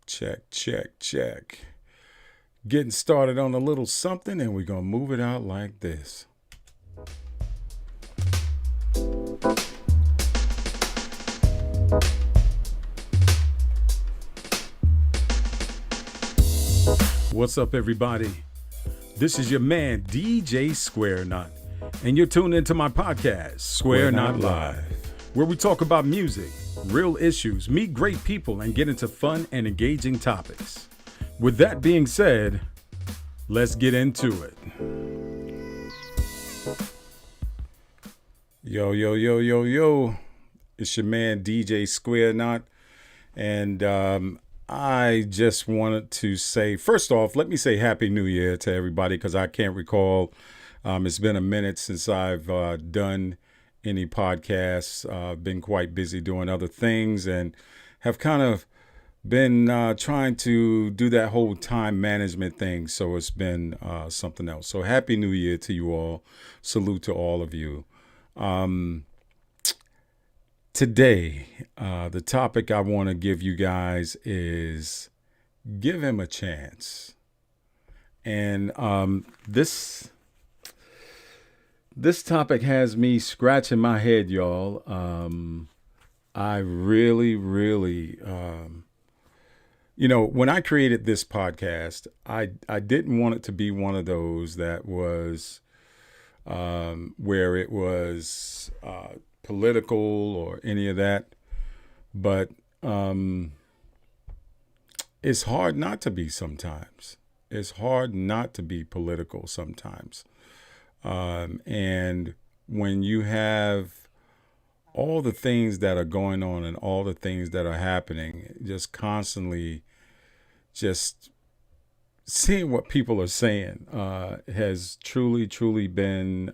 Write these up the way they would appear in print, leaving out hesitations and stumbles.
Check, check, check. Getting started on a little something, and we're going to move it out like this. What's up, everybody? This is your man, DJ Square Knot, and you're tuned into my podcast, Square Knot Live, where we talk about music, real issues, meet great people, and get into fun and engaging topics. With that being said, let's get into it. Yo, yo, yo, yo, yo. It's your man, DJ Square Knot. And I just wanted to say, first off, let me say Happy New Year to everybody, because I can't recall. It's been a minute since I've done any podcasts. I've been quite busy doing other things and have kind of been trying to do that whole time management thing. So it's been something else. So Happy New Year to you all. Salute to all of you. Today, the topic I want to give you guys is give him a chance. And this topic has me scratching my head, y'all. I really, when I created this podcast, I didn't want it to be one of those that was where it was political or any of that. But it's hard not to be sometimes. It's hard not to be political sometimes. And when you have all the things that are going on and all the things that are happening, just constantly just seeing what people are saying has truly been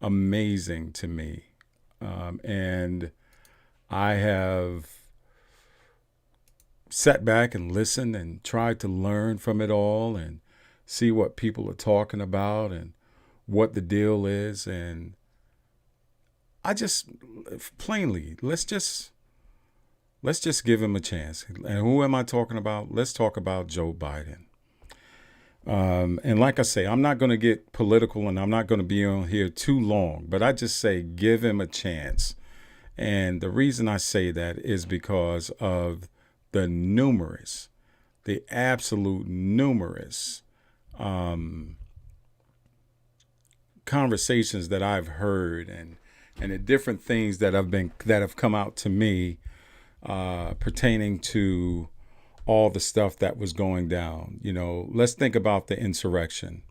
amazing to me. And I have sat back and listened and tried to learn from it all and see what people are talking about and what the deal is. And I just plainly, let's just give him a chance. And who am I talking about? Let's talk about Joe Biden. And like I say, I'm not going to get political and I'm not going to be on here too long, but I just say give him a chance. And the reason I say that is because of the absolute numerous conversations that I've heard and the different things that have come out to me pertaining to all the stuff that was going down. Let's think about the insurrection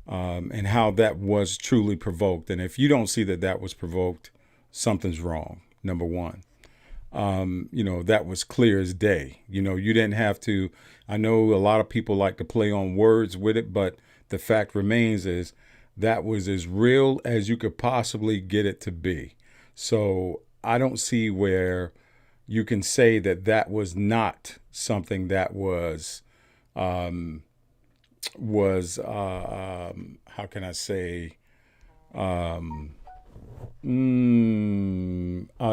and how that was truly provoked. And if you don't see that was provoked, something's wrong, number one. That was clear as day. You didn't have to. I know a lot of people like to play on words with it, but the fact remains is that was as real as you could possibly get it to be. So I don't see where you can say that was not something that was how can I say,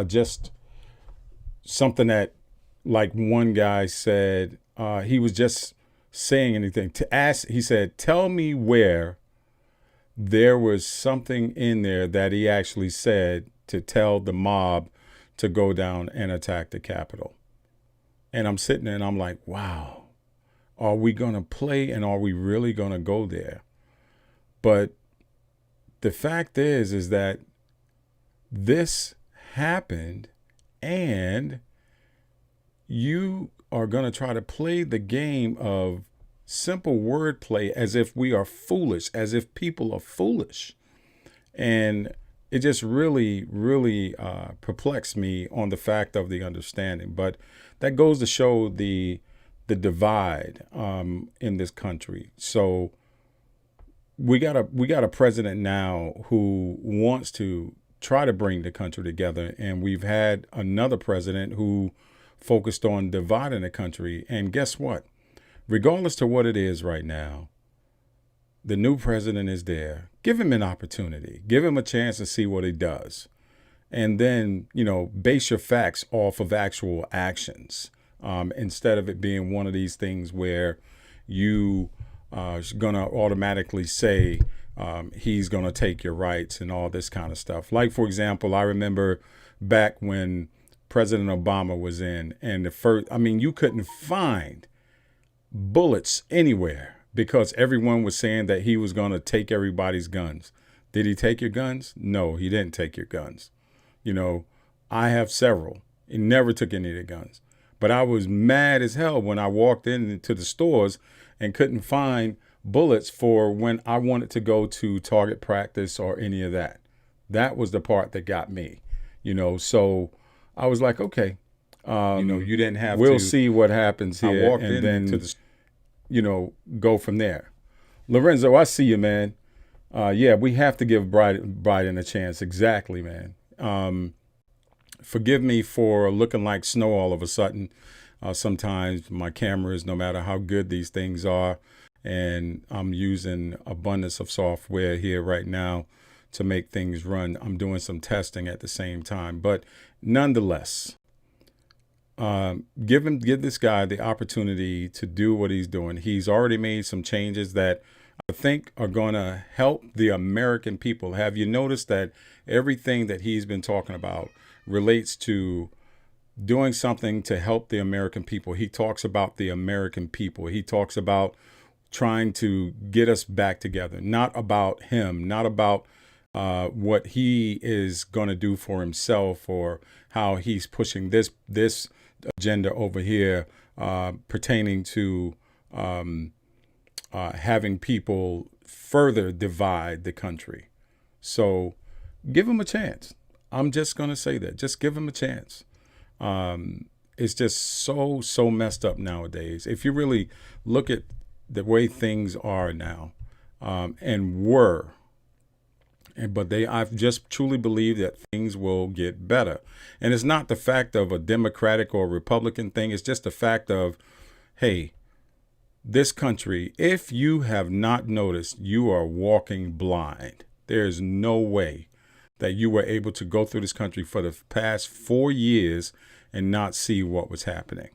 just something that, like one guy said, he was just saying anything to ask. He said, tell me where there was something in there that he actually said to tell the mob to go down and attack the Capitol. And I'm sitting there and I'm like, wow, are we going to play and are we really going to go there? But the fact is that this happened and you are going to try to play the game of simple wordplay as if we are foolish, as if people are foolish. And it just really perplexed me on the fact of the understanding. But that goes to show the divide in this country. So we got a president now who wants to try to bring the country together, and we've had another president who focused on dividing the country. And guess what? Regardless to what it is right now, the new president is there. Give him an opportunity. Give him a chance to see what he does. And then, base your facts off of actual actions instead of it being one of these things where you going to automatically say he's going to take your rights and all this kind of stuff. Like, for example, I remember back when President Obama was in, and you couldn't find bullets anywhere because everyone was saying that he was going to take everybody's guns. Did he take your guns? No, he didn't take your guns. I have several. He never took any of the guns. But I was mad as hell when I walked into the stores and couldn't find bullets for when I wanted to go to target practice or any of that. That was the part that got me, So I was like, okay, you didn't have to. We'll see what happens here. I walked and then, go from there. Lorenzo, I see you, man. Yeah, we have to give Biden a chance. Exactly, man. Forgive me for looking like snow all of a sudden. Sometimes my cameras, no matter how good these things are, and I'm using abundance of software here right now to make things run. I'm doing some testing at the same time. But nonetheless, give this guy the opportunity to do what he's doing. He's already made some changes that I think are going to help the American people. Have you noticed that everything that he's been talking about relates to doing something to help the American people? He talks about the American people. He talks about trying to get us back together, not about him, not about what he is going to do for himself or how he's pushing this agenda over here pertaining to having people further divide the country. So give him a chance. I'm just going to say that. Just give him a chance. It's just so messed up nowadays. If you really look at the way things are now and were, but I've just truly believe that things will get better. And it's not the fact of a Democratic or Republican thing. It's just the fact of, hey, this country, if you have not noticed, you are walking blind. There is no way that you were able to go through this country for the past 4 years and not see what was happening.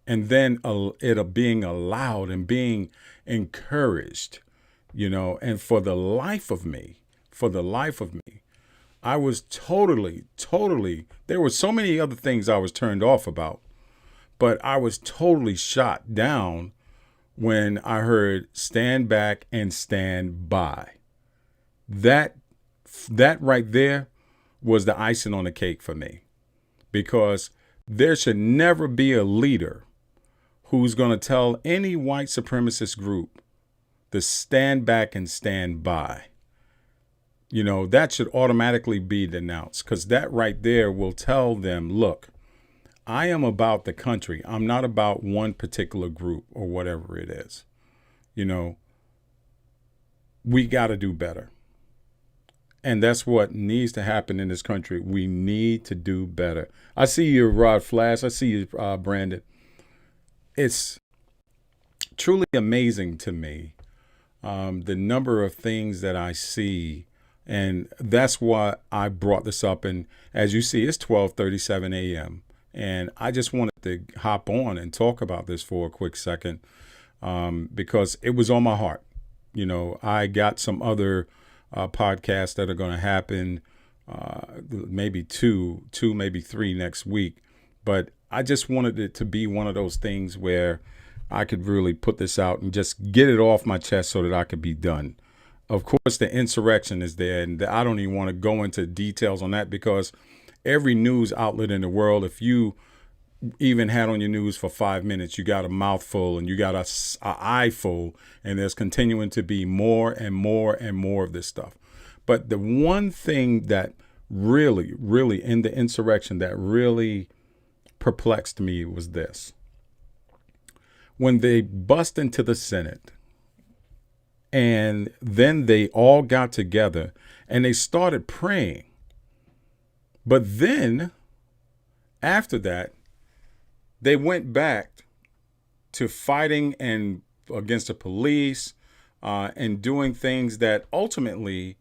And then it being allowed and being encouraged, and for the life of me, I was totally, there were so many other things I was turned off about, but I was totally shot down when I heard stand back and stand by. That right there was the icing on the cake for me, because there should never be a leader who's going to tell any white supremacist group to stand back and stand by. That should automatically be denounced, because that right there will tell them, look, I am about the country. I'm not about one particular group or whatever it is. We got to do better. And that's what needs to happen in this country. We need to do better. I see you, Rod Flash. I see you, Brandon. It's truly amazing to me, the number of things that I see. And that's why I brought this up. And as you see, it's 12:37 a.m. And I just wanted to hop on and talk about this for a quick second because it was on my heart. I got some other podcasts that are going to happen, maybe two, maybe three next week. But I just wanted it to be one of those things where I could really put this out and just get it off my chest so that I could be done. Of course, the insurrection is there, and I don't even want to go into details on that, because every news outlet in the world, if you even had on your news for 5 minutes, you got a mouthful and you got a eye full, and there's continuing to be more and more and more of this stuff. But the one thing that really in the insurrection that really perplexed me was this. When they bust into the Senate, and then they all got together and they started praying. But then after that, they went back to fighting and against the police and doing things that ultimately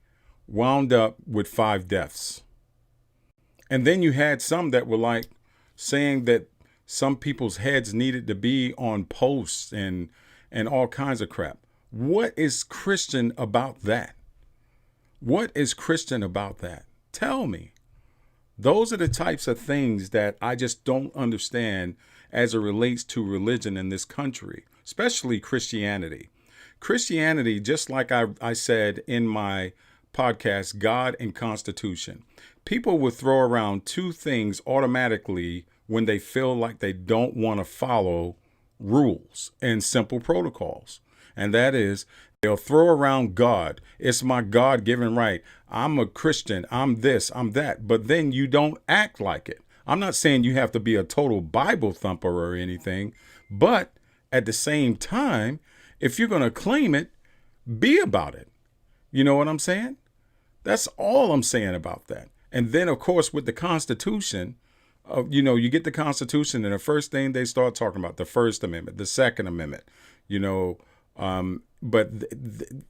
wound up with 5 deaths. And then you had some that were like saying that some people's heads needed to be on posts and all kinds of crap. What is Christian about that? What is Christian about that? Tell me. Those are the types of things that I just don't understand as it relates to religion in this country, especially Christianity. Christianity, just like I said in my podcast, God and Constitution, people will throw around two things automatically when they feel like they don't want to follow rules and simple protocols. And that is, they'll throw around God. It's my God-given right. I'm a Christian. I'm this, I'm that. But then you don't act like it. I'm not saying you have to be a total Bible thumper or anything, but at the same time, if you're going to claim it, be about it. You know what I'm saying? That's all I'm saying about that. And then, of course, with the Constitution, you get the Constitution, and the first thing they start talking about, the First Amendment, the Second Amendment, but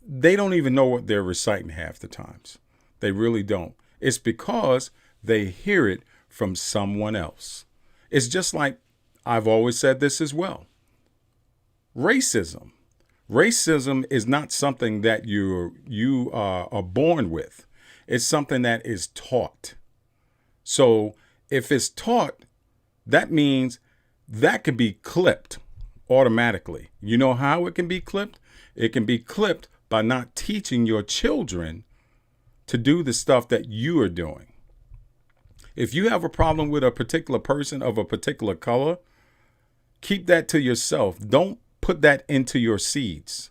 they don't even know what they're reciting half the times. They really don't. It's because they hear it from someone else. It's just like I've always said this as well. Racism. Racism is not something that you are born with. It's something that is taught. So if it's taught, that means that can be clipped automatically. You know how it can be clipped? It can be clipped by not teaching your children to do the stuff that you are doing. If you have a problem with a particular person of a particular color, keep that to yourself. Don't put that into your seeds,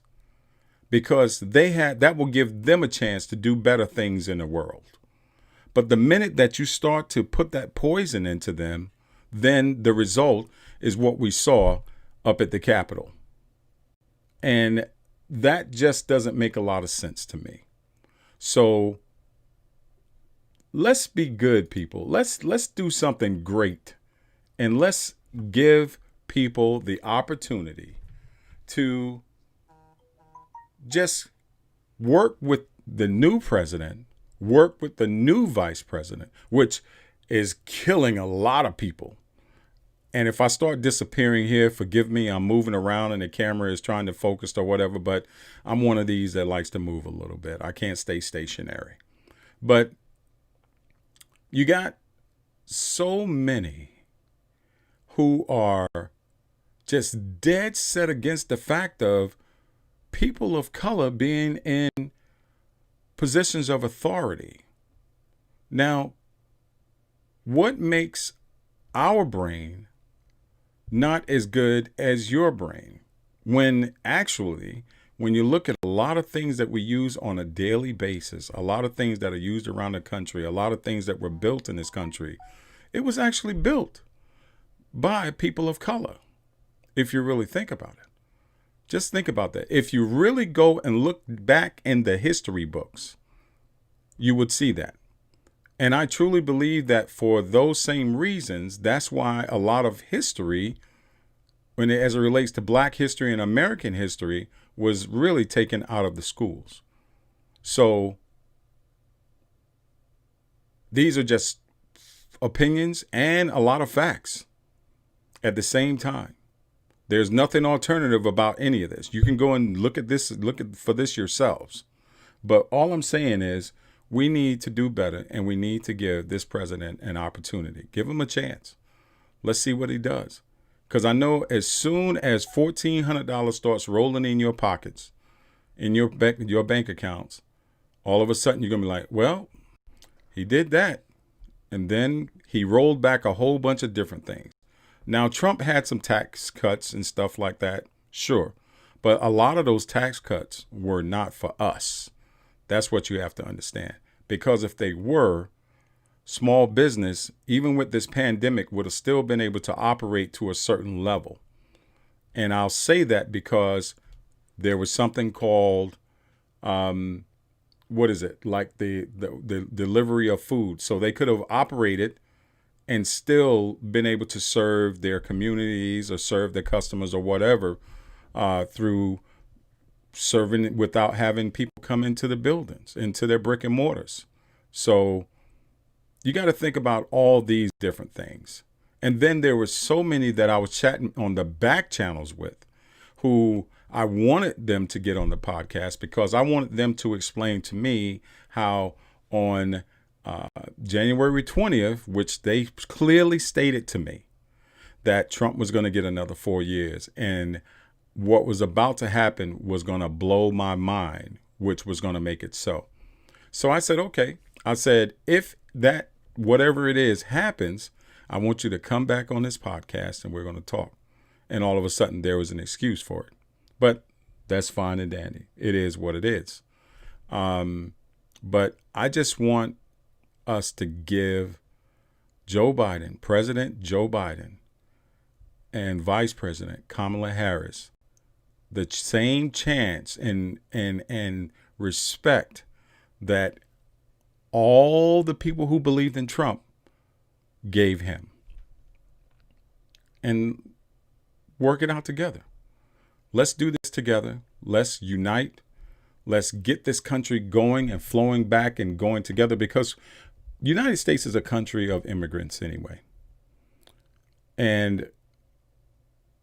because that will give them a chance to do better things in the world. But the minute that you start to put that poison into them, then the result is what we saw up at the Capitol. And that just doesn't make a lot of sense to me. So let's be good, people. Let's do something great, and let's give people the opportunity to just work with the new president, work with the new vice president, which is killing a lot of people. And if I start disappearing here, forgive me, I'm moving around and the camera is trying to focus or whatever, but I'm one of these that likes to move a little bit. I can't stay stationary. But you got so many who are just dead set against the fact of people of color being in positions of authority. Now, what makes our brain not as good as your brain? When actually, when you look at a lot of things that we use on a daily basis, a lot of things that are used around the country, a lot of things that were built in this country, it was actually built by people of color. If you really think about it, just think about that. If you really go and look back in the history books, you would see that. And I truly believe that for those same reasons, that's why a lot of history, as it relates to Black history and American history, was really taken out of the schools. So these are just opinions and a lot of facts at the same time. There's nothing alternative about any of this. You can go and look for this yourselves. But all I'm saying is we need to do better, and we need to give this president an opportunity. Give him a chance. Let's see what he does. Because I know as soon as $1,400 starts rolling in your pockets, in your bank accounts, all of a sudden you're going to be like, well, he did that. And then he rolled back a whole bunch of different things. Now, Trump had some tax cuts and stuff like that, sure. But a lot of those tax cuts were not for us. That's what you have to understand. Because if they were, small business, even with this pandemic, would have still been able to operate to a certain level. And I'll say that because there was something called, like the delivery of food. So they could have operated and still been able to serve their communities or serve their customers or whatever through serving without having people come into the buildings, into their brick and mortars. So you got to think about all these different things. And then there were so many that I was chatting on the back channels with who I wanted them to get on the podcast because I wanted them to explain to me how on January 20th, which they clearly stated to me that Trump was going to get another 4 years. And what was about to happen was going to blow my mind, which was going to make it so. So I said, okay. I said, if that, whatever it is, happens, I want you to come back on this podcast and we're going to talk. And all of a sudden there was an excuse for it. But that's fine and dandy. It is what it is. But I just want us to give Joe Biden, President Joe Biden, and Vice President Kamala Harris the same chance and respect that all the people who believed in Trump gave him, and work it out together. Let's do this together. Let's unite. Let's get this country going and flowing back and going together, because the United States is a country of immigrants anyway. And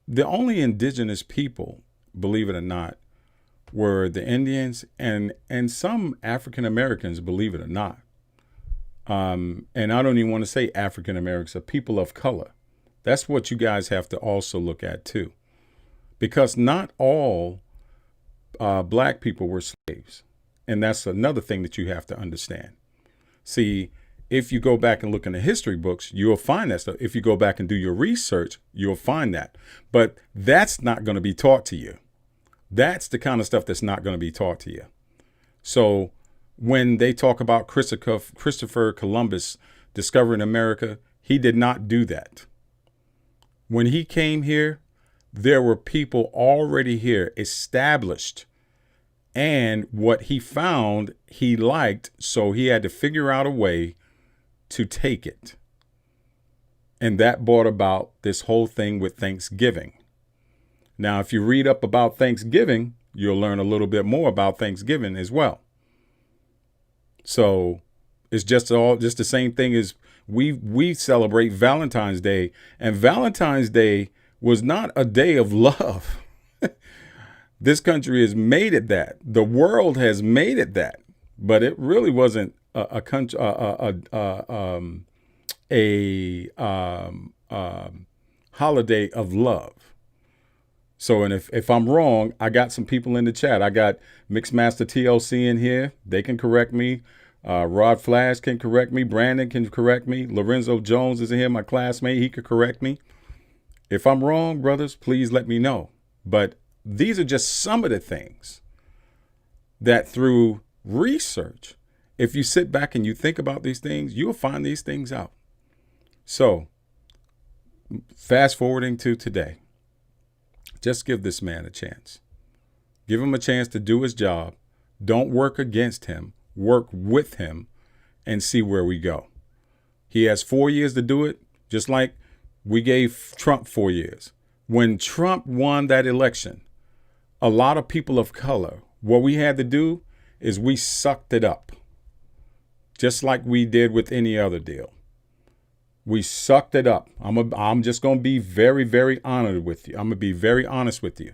the only indigenous people, believe it or not, were the Indians and some African Americans, believe it or not. And I don't even want to say African Americans, are people of color. That's what you guys have to also look at too. Because not all black people were slaves. And that's another thing that you have to understand. See, if you go back and look in the history books, you'll find that stuff. If you go back and do your research, you'll find that. But that's not going to be taught to you. That's the kind of stuff that's not going to be taught to you. So when they talk about Christopher Columbus discovering America, he did not do that. When he came here, there were people already here, established. And what he found, he liked, so he had to figure out a way to take it. And that brought about this whole thing with Thanksgiving. Now, if you read up about Thanksgiving, you'll learn a little bit more about Thanksgiving as well. So it's just the same thing as we celebrate Valentine's Day. And Valentine's Day was not a day of love. This country has made it that. The world has made it that. But it really wasn't a holiday of love. So, and if I'm wrong, I got some people in the chat. I got Mixmaster TLC in here. They can correct me. Rod Flash can correct me. Brandon can correct me. Lorenzo Jones is in here, my classmate. He could correct me. If I'm wrong, brothers, please let me know. But these are just some of the things that through research, if you sit back and you think about these things, you'll find these things out. So fast forwarding to today, just give this man a chance. Give him a chance to do his job. Don't work against him. Work with him and see where we go. He has 4 years to do it, just like we gave Trump 4 years. When Trump won that election, a lot of people of color, what we had to do is we sucked it up, just like we did with any other deal. We sucked it up. I'm just going to be very, very honest with you. I'm going to be very honest with you.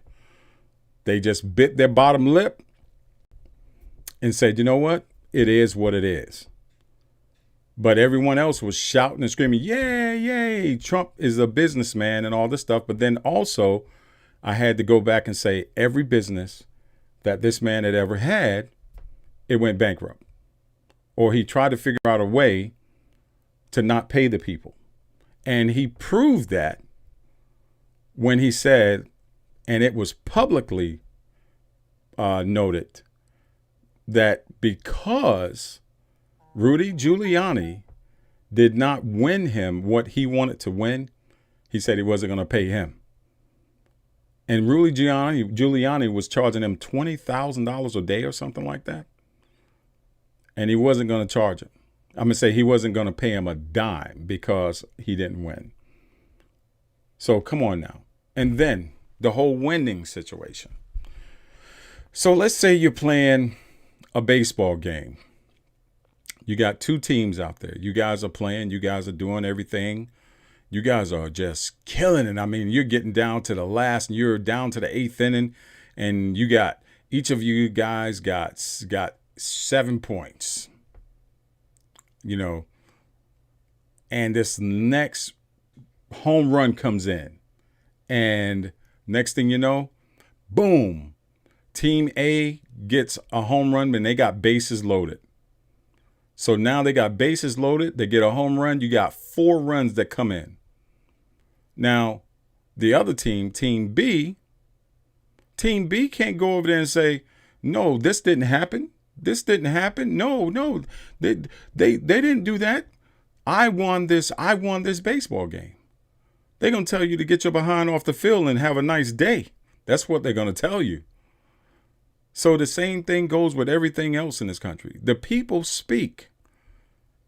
They just bit their bottom lip and said, you know what? It is what it is. But everyone else was shouting and screaming, yay, yay, Trump is a businessman and all this stuff. But then also I had to go back and say every business that this man had ever had, it went bankrupt. Or he tried to figure out a way to not pay the people. And he proved that when he said, and it was publicly noted, that because Rudy Giuliani did not win him what he wanted to win, he said he wasn't going to pay him. And Rudy Giuliani was charging him $20,000 a day or something like that. And he wasn't going to charge him. I'm going to say he wasn't going to pay him a dime because he didn't win. So come on now. And then the whole winning situation. So let's say you're playing a baseball game. You got two teams out there. You guys are playing. You guys are doing everything. You guys are just killing it. I mean, you're getting down to the last, and you're down to the eighth inning, and you got each of you guys got 7 points. You know, and this next home run comes in, and next thing you know, boom, Team A gets a home run, and they got bases loaded. So now they got bases loaded. They get a home run. You got 4 runs that come in. Now, the other team, Team B can't go over there and say, no, this didn't happen. This didn't happen. No, they didn't do that. I won this baseball game. They're going to tell you to get your behind off the field and have a nice day. That's what they're going to tell you. So the same thing goes with everything else in this country. The people speak.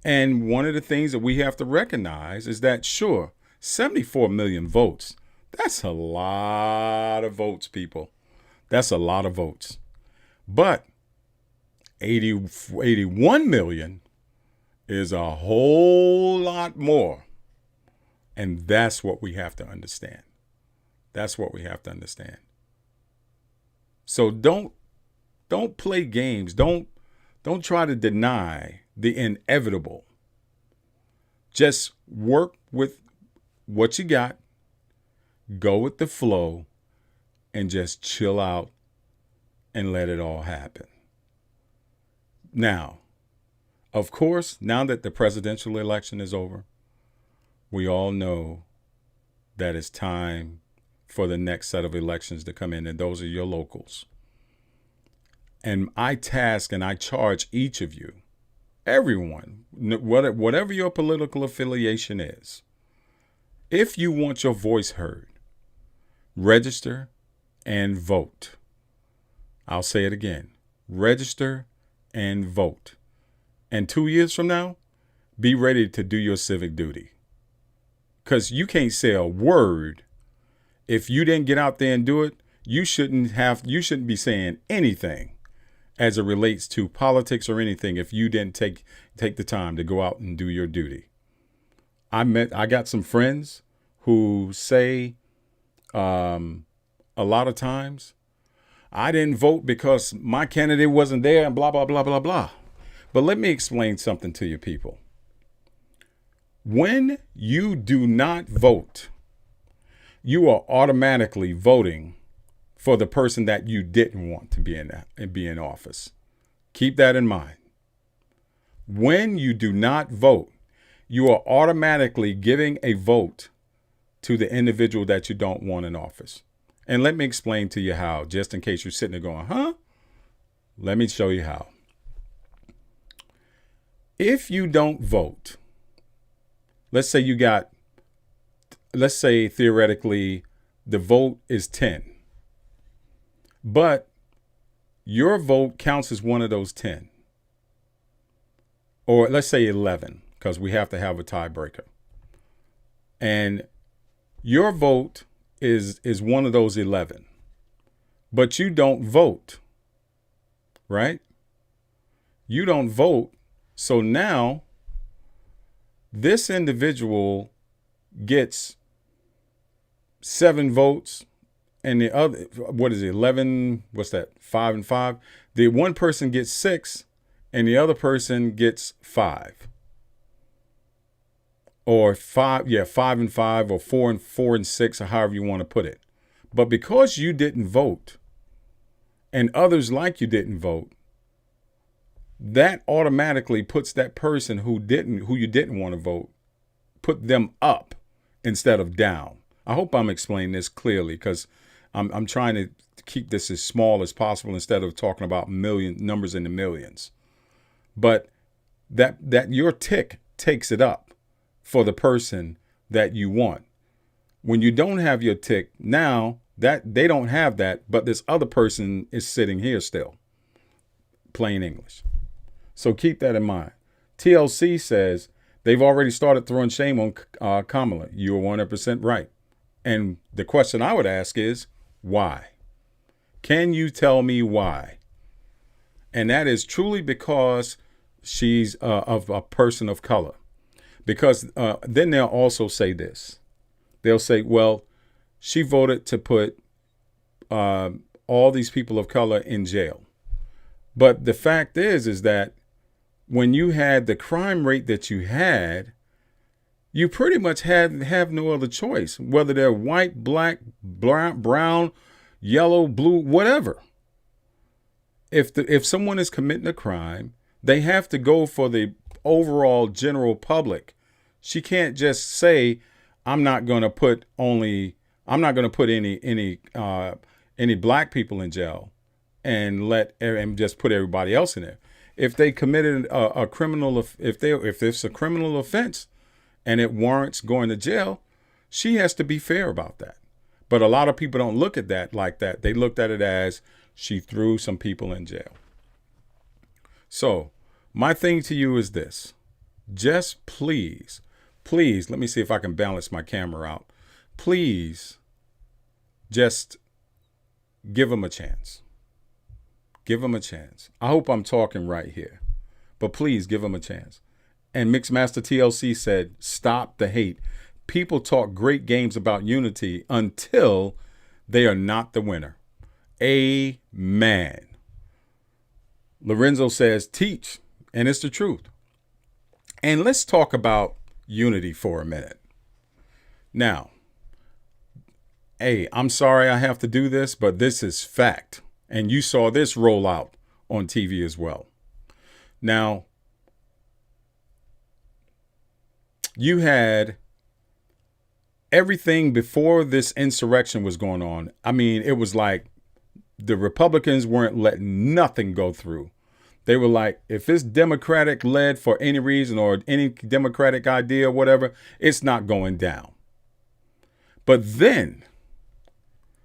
And one of the things that we have to recognize is that, sure, 74 million votes. That's a lot of votes, people. That's a lot of votes. But 81 million is a whole lot more. And that's what we have to understand. That's what we have to understand. So don't play games. Don't try to deny the inevitable. Just work with what you got, go with the flow, and just chill out and let it all happen. Now, of course, now that the presidential election is over, we all know that it's time for the next set of elections to come in, and those are your locals. And I task and I charge each of you, everyone, whatever your political affiliation is, if you want your voice heard, register and vote. I'll say it again. Register and vote. And 2 years from now, be ready to do your civic duty. Because you can't say a word. If you didn't get out there and do it, you shouldn't be saying anything as it relates to politics or anything if you didn't take the time to go out and do your duty. I got some friends who say a lot of times, I didn't vote because my candidate wasn't there and blah, blah, blah, blah, blah. But let me explain something to you people. When you do not vote, you are automatically voting for the person that you didn't want to be in office. Keep that in mind. When you do not vote, you are automatically giving a vote to the individual that you don't want in office. And let me explain to you how, just in case you're sitting there going, huh? Let me show you how. If you don't vote, let's say theoretically the vote is 10, but your vote counts as one of those 10. Or let's say 11, because we have to have a tiebreaker. And your vote is one of those 11, but you don't vote, right? You don't vote. So now this individual gets 7 votes and the other, 11? What's that? 5 and 5. The one person gets 6 and the other person gets 5. Or 5 and 5, or 4 and 6, or however you want to put it. But because you didn't vote and others like you didn't vote, that automatically puts that person who you didn't want to vote, put them up instead of down. I hope I'm explaining this clearly, because I'm trying to keep this as small as possible instead of talking about numbers in the millions. But that your tick takes it up for the person that you want. When you don't have your tick, now that they don't have that, but this other person is sitting here still. Plain English. So keep that in mind. TLC says they've already started throwing shame on Kamala. You are 100% right. And the question I would ask is, why? Can you tell me why? And that is truly because she's of a person of color. Because then they'll also say this. They'll say, well, she voted to put all these people of color in jail. But the fact is that when you had the crime rate that you had, you pretty much have no other choice, whether they're white, black, brown, yellow, blue, whatever. If someone is committing a crime, they have to go for the overall general public. She can't just say, I'm not going to put any black people in jail and just put everybody else in there. If they committed a criminal, if it's a criminal offense and it warrants going to jail, she has to be fair about that. But a lot of people don't look at that like that. They looked at it as she threw some people in jail. So my thing to you is this. Just please, let me see if I can balance my camera out. Please just give them a chance. Give them a chance. I hope I'm talking right here, but please give them a chance. And Mixmaster TLC said, stop the hate. People talk great games about unity until they are not the winner. Amen. Lorenzo says, teach, and it's the truth. And let's talk about unity for a minute. Now, I'm sorry I have to do this, but this is fact. And you saw this roll out on TV as well. Now, you had everything before this insurrection was going on. I mean, it was like the Republicans weren't letting nothing go through. They were like, if it's Democratic led for any reason or any Democratic idea or whatever, it's not going down. But then,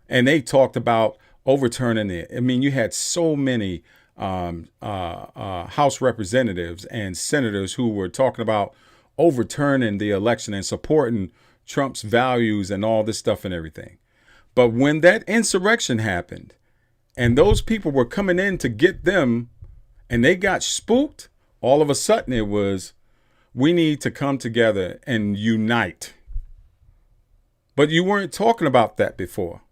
and they talked about overturning it. I mean, you had so many House representatives and senators who were talking about overturning the election and supporting Trump's values and all this stuff and everything. But when that insurrection happened and those people were coming in to get them and they got spooked, all of a sudden it was, we need to come together and unite. But you weren't talking about that before.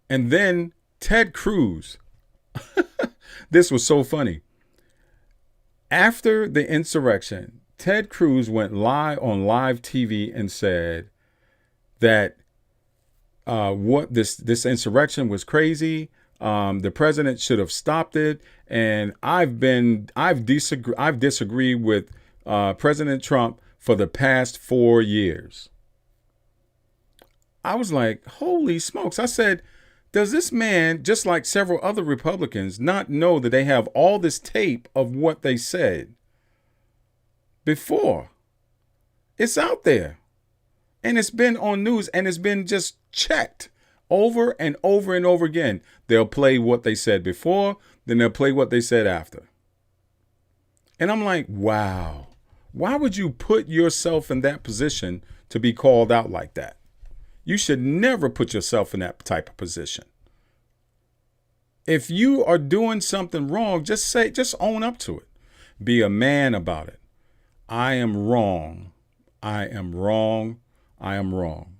And then Ted Cruz, this was so funny. After the insurrection, Ted Cruz went live on live TV and said that what this insurrection was crazy. The president should have stopped it. And I've disagreed with President Trump for the past 4 years. I was like, holy smokes. I said, does this man, just like several other Republicans, not know that they have all this tape of what they said before? It's out there. And it's been on news and it's been just checked over and over and over again. They'll play what they said before, then they'll play what they said after. And I'm like, wow, why would you put yourself in that position to be called out like that? You should never put yourself in that type of position. If you are doing something wrong, just own up to it. Be a man about it. I am wrong. I am wrong. I am wrong.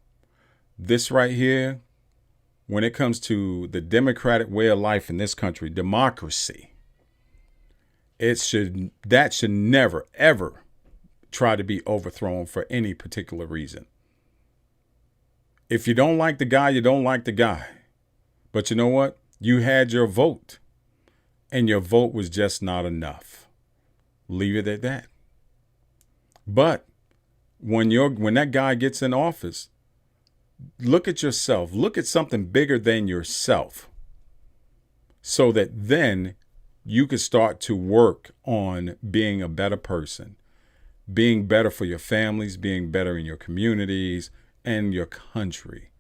This right here, when it comes to the democratic way of life in this country, democracy, that should never, ever try to be overthrown for any particular reason. If you don't like the guy, you don't like the guy. But you know what? You had your vote, and your vote was just not enough. Leave it at that. But when that guy gets in office, look at yourself. Look at something bigger than yourself, so that then you can start to work on being a better person, being better for your families, being better in your communities and your country.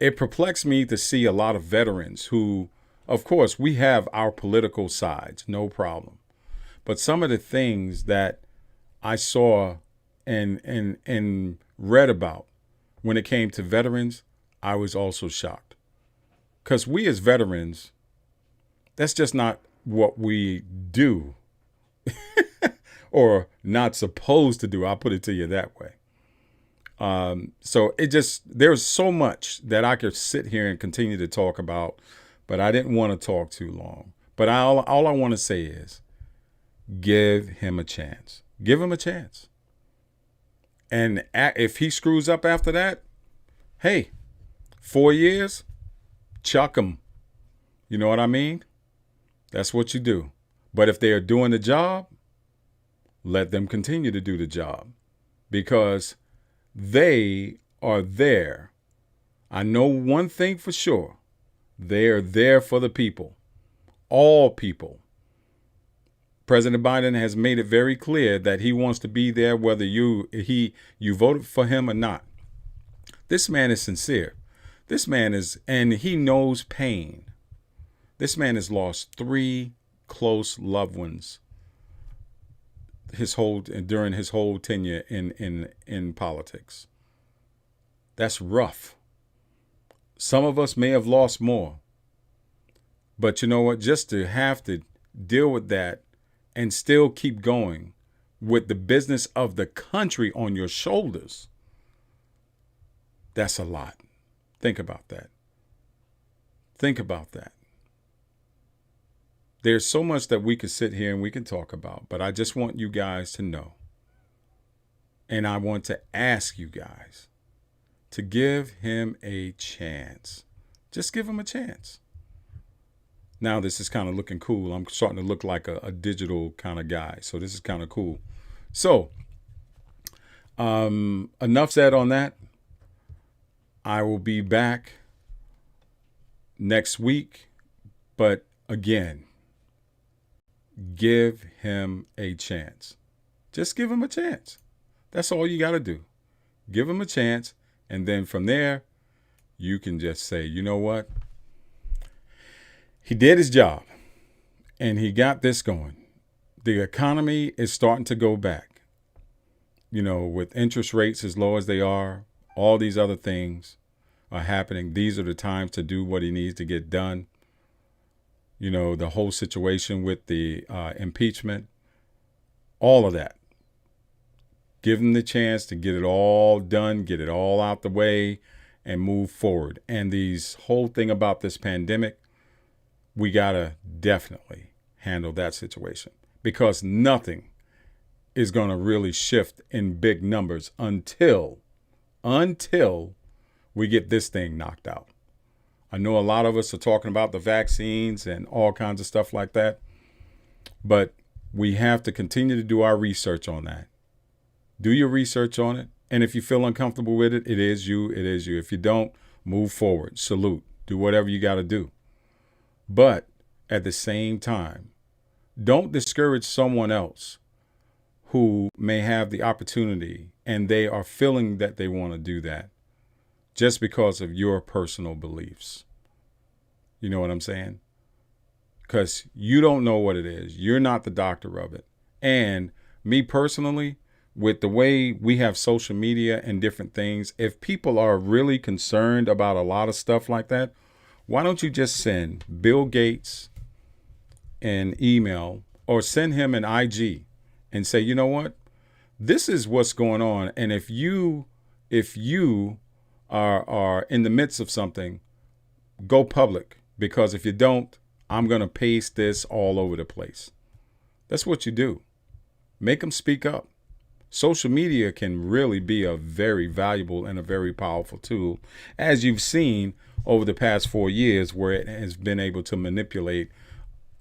It perplexed me to see a lot of veterans who, of course, we have our political sides, no problem. But some of the things that I saw and read about when it came to veterans, I was also shocked. Because we as veterans, that's just not what we do. or not supposed to do. I'll put it to you that way. So there's so much that I could sit here and continue to talk about, but I didn't want to talk too long. But all I want to say is give him a chance. Give him a chance. And if he screws up after that, hey, 4 years, chuck him. You know what I mean? That's what you do. But if they are doing the job, let them continue to do the job, because they are there. I know one thing for sure. They are there for the people, all people. President Biden has made it very clear that he wants to be there whether you voted for him or not. This man is sincere. And he knows pain. This man has lost 3 close loved ones during his whole tenure in politics. That's rough. Some of us may have lost more. But you know what? Just to have to deal with that and still keep going with the business of the country on your shoulders, that's a lot. Think about that. Think about that. There's so much that we could sit here and we can talk about, but I just want you guys to know. And I want to ask you guys to give him a chance. Just give him a chance. Now this is kind of looking cool. I'm starting to look like a digital kind of guy. So this is kind of cool. So enough said on that. I will be back next week. But again, give him a chance. Just give him a chance. That's all you got to do. Give him a chance. And then from there, you can just say, you know what? He did his job and he got this going. The economy is starting to go back. You know, with interest rates as low as they are, all these other things are happening. These are the times to do what he needs to get done. You know, the whole situation with the impeachment, all of that. Give him the chance to get it all done, get it all out the way, and move forward. And these whole thing about this pandemic, we got to definitely handle that situation, because nothing is going to really shift in big numbers until we get this thing knocked out. I know a lot of us are talking about the vaccines and all kinds of stuff like that, but we have to continue to do our research on that. Do your research on it. And if you feel uncomfortable with it, it is you. It is you. If you don't, move forward. Salute. Do whatever you got to do. But at the same time, don't discourage someone else who may have the opportunity and they are feeling that they want to do that just because of your personal beliefs. You know what I'm saying? Because you don't know what it is. You're not the doctor of it. And me personally, with the way we have social media and different things, if people are really concerned about a lot of stuff like that, why don't you just send Bill Gates an email or send him an IG and say, you know what? This is what's going on. And if you are in the midst of something, go public, because if you don't, I'm going to paste this all over the place. That's what you do. Make them speak up. Social media can really be a very valuable and a very powerful tool, as you've seen over the past 4 years, where it has been able to manipulate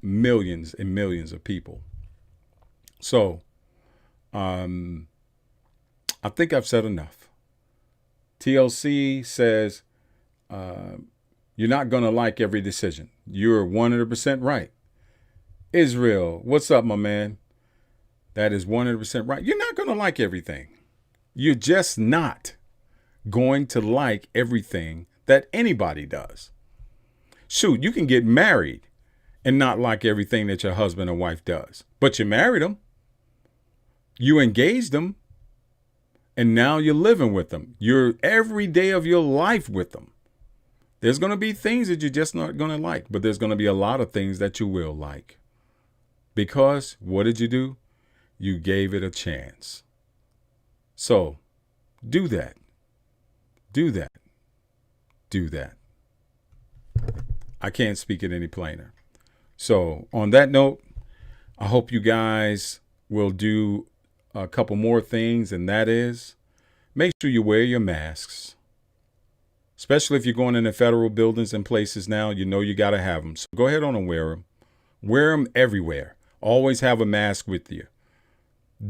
millions and millions of people. So I think I've said enough. TLC says you're not going to like every decision. You're 100% right. Israel, what's up, my man? That is 100% right. You're not going to like everything. You're just not going to like everything that anybody does. Shoot, you can get married and not like everything that your husband or wife does. But you married them. You engaged them. And now you're living with them. You're every day of your life with them. There's going to be things that you're just not going to like. But there's going to be a lot of things that you will like. Because what did you do? You gave it a chance. So do that. Do that. Do that. I can't speak it any plainer. So on that note, I hope you guys will do a couple more things, and that is make sure you wear your masks. Especially if you're going into federal buildings and places now, you know you got to have them. So go ahead on and wear them. Wear them everywhere. Always have a mask with you.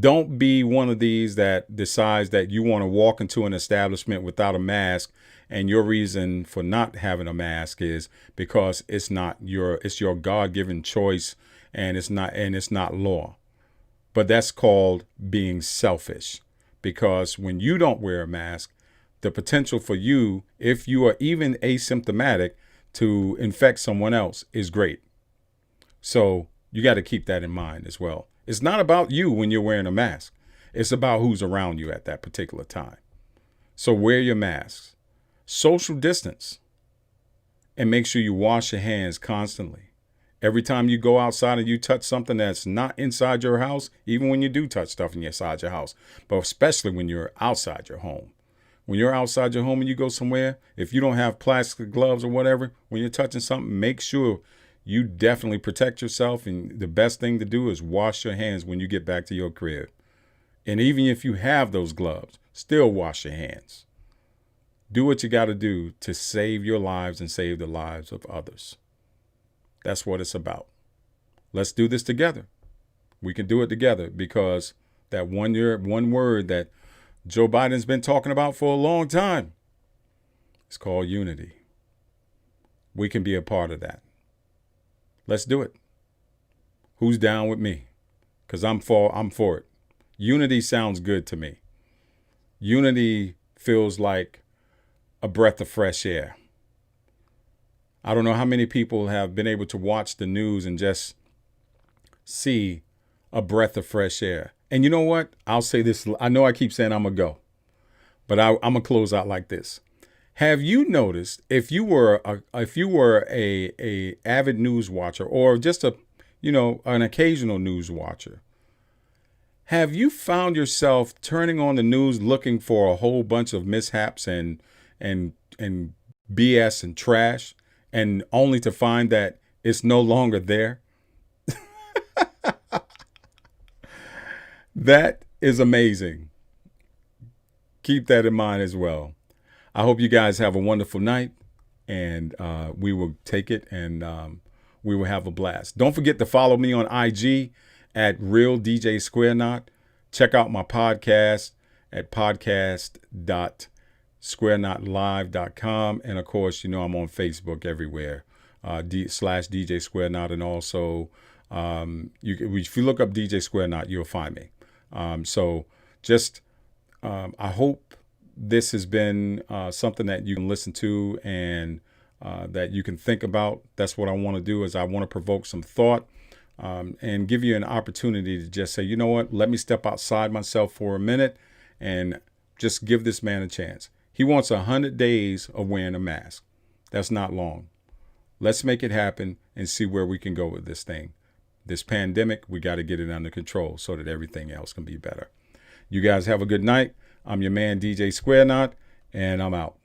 Don't be one of these that decides that you want to walk into an establishment without a mask, and your reason for not having a mask is because it's your God-given choice, and it's not law. But that's called being selfish, because when you don't wear a mask, the potential for you, if you are even asymptomatic, to infect someone else is great. So you got to keep that in mind as well. It's not about you when you're wearing a mask. It's about who's around you at that particular time. So wear your masks, social distance, and make sure you wash your hands constantly. Every time you go outside and you touch something that's not inside your house, even when you do touch stuff inside your house, but especially when you're outside your home. When you're outside your home and you go somewhere, if you don't have plastic gloves or whatever, when you're touching something, make sure you definitely protect yourself. And the best thing to do is wash your hands when you get back to your crib. And even if you have those gloves, still wash your hands. Do what you got to do to save your lives and save the lives of others. That's what it's about. Let's do this together. We can do it together, because that one word that Joe Biden's been talking about for a long time, it's called unity. We can be a part of that. Let's do it. Who's down with me? Because I'm for it. Unity sounds good to me. Unity feels like a breath of fresh air. I don't know how many people have been able to watch the news and just see a breath of fresh air. And you know what? I'll say this. I know I keep saying I'm going to go, but I'm going to close out like this. Have you noticed, if you were a avid news watcher, or just an occasional news watcher, have you found yourself turning on the news looking for a whole bunch of mishaps and BS and trash, and only to find that it's no longer there? That is amazing. Keep that in mind as well. I hope you guys have a wonderful night, and we will take it, and we will have a blast. Don't forget to follow me on IG at Real DJ Square Knot. Check out my podcast at podcast.squareknotlive.com. And of course, I'm on Facebook everywhere, /DJ Square Knot. And also, if you look up DJ Square Knot, you'll find me. I hope this has been something that you can listen to, and that you can think about. That's what I want to do, is I want to provoke some thought, and give you an opportunity to just say, you know what, let me step outside myself for a minute and just give this man a chance. He wants 100 days of wearing a mask. That's not long. Let's make it happen and see where we can go with this thing. This pandemic, we got to get it under control so that everything else can be better. You guys have a good night. I'm your man, DJ Square Knot, and I'm out.